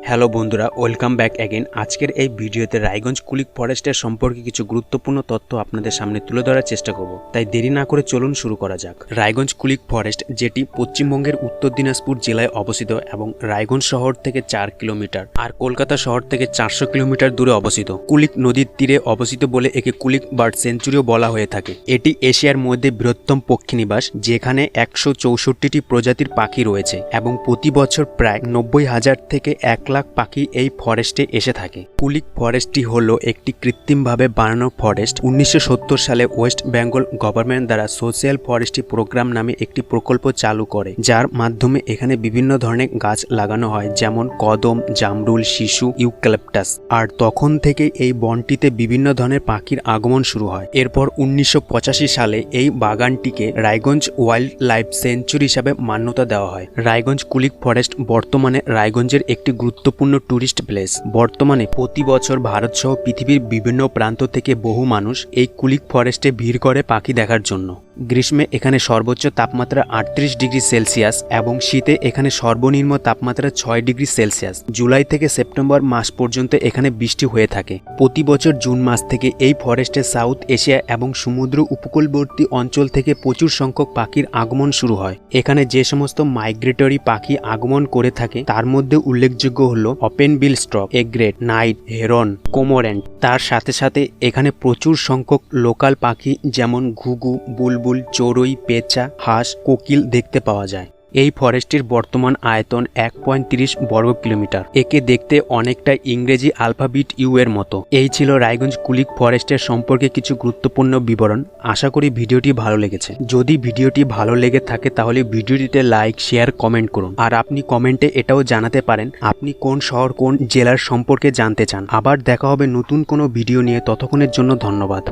Hello বন্ধুরা, welcome back again. আজকের এই ভিডিওতে রায়গঞ্জ কুলিক ফরেস্টের সম্পর্কে কিছু গুরুত্বপূর্ণ তথ্য আপনাদের সামনে তুলে ধরার চেষ্টা করব, তাই দেরি না করে চলুন শুরু করা যাক। রায়গঞ্জ কুলিক ফরেস্ট, যেটি পশ্চিমবঙ্গের উত্তর দিনাজপুর জেলায় অবস্থিত এবং রায়গঞ্জ শহর থেকে 4 কিলোমিটার আর কলকাতা শহর থেকে 400 কিলোমিটার দূরে অবস্থিত। কুলিক নদীর তীরে অবস্থিত বলে একে কুলিক বার্ড সেঞ্চুরিও বলা হয়ে থাকে। এটি এশিয়ার মধ্যে বৃহত্তম পক্ষীনিবাস, যেখানে 164টি প্রজাতির পাখি রয়েছে এবং প্রতি বছর প্রায় 90,000 থেকে 1 লাখ পাখি এই ফরেস্টে এসে থাকে। কুলিক ফরেস্টটি হলো একটি কৃত্রিমভাবে বানানো ফরেস্ট। 1970 সালে ওয়েস্ট বেঙ্গল গভর্নমেন্ট দ্বারা সোশ্যাল ফরেস্ট্রি প্রোগ্রাম নামে একটি প্রকল্প চালু করে, যার মাধ্যমে এখানে বিভিন্ন ধরনের গাছ লাগানো হয়, যেমন কদম, জামরুল, শিশু, ইউক্যালিপটাস। আর তখন থেকে এই বনটিতে বিভিন্ন ধরনের পাখির আগমন শুরু হয়। এরপর 1985 সালে এই বাগানটিকে রায়গঞ্জ ওয়াইল্ড লাইফ সেঞ্চুরি হিসাবে মান্যতা দেওয়া হয়। রায়গঞ্জ কুলিক ফরেস্ট বর্তমানে রায়গঞ্জের একটি গুরুত্বপূর্ণ টুরিস্ট প্লেস। বর্তমানে প্রতি বছর ভারত সহ পৃথিবীর বিভিন্ন প্রান্ত থেকে বহু মানুষ এই কুলিক ফরেস্টে ভিড় করে পাখি দেখার জন্য। গ্রীষ্মে এখানে সর্বোচ্চ তাপমাত্রা 38 ডিগ্রি সেলসিয়াস এবং শীতে এখানে সর্বনিম্ন তাপমাত্রা 6 ডিগ্রি সেলসিয়াস। জুলাই থেকে সেপ্টেম্বর মাস পর্যন্ত এখানে বৃষ্টি হয়ে থাকে। প্রতি বছর জুন মাস থেকে এই ফরেস্টে সাউথ এশিয়া এবং সমুদ্র উপকূলবর্তী অঞ্চল থেকে প্রচুর সংখ্যক পাখির আগমন শুরু হয়। এখানে যে সমস্ত মাইগ্রেটরি পাখি আগমন করে থাকে তার মধ্যে উল্লেখযোগ্য হলো open bill stork, egret, night, heron, cormorant. তার সাথে সাথে এখানে প্রচুর সংখ্যক লোকাল পাখি যেমন ঘুঘু, বুলবুল, চড়ুই, পেঁচা, হাঁস, কোকিল দেখতে পাওয়া যায়। এই ফরেস্টটির বর্তমান আয়তন 1.30 বর্গ কিলোমিটার। একে দেখতে অনেকটা ইংরেজি আলফাবিট ইউ এর মতো। এই ছিল রায়গঞ্জ কুলিক ফরেস্টের সম্পর্কে কিছু গুরুত্বপূর্ণ বিবরণ। আশা করি ভিডিওটি ভালো লেগেছে। যদি ভিডিওটি ভালো লেগে থাকে তাহলে ভিডিওটিতে লাইক, শেয়ার, কমেন্ট করুন। আর আপনি কমেন্টে এটাও জানাতে পারেন আপনি কোন শহর, কোন জেলার সম্পর্কে জানতে চান। আবার দেখা হবে নতুন কোনো ভিডিও নিয়ে। ততক্ষণের জন্য ধন্যবাদ।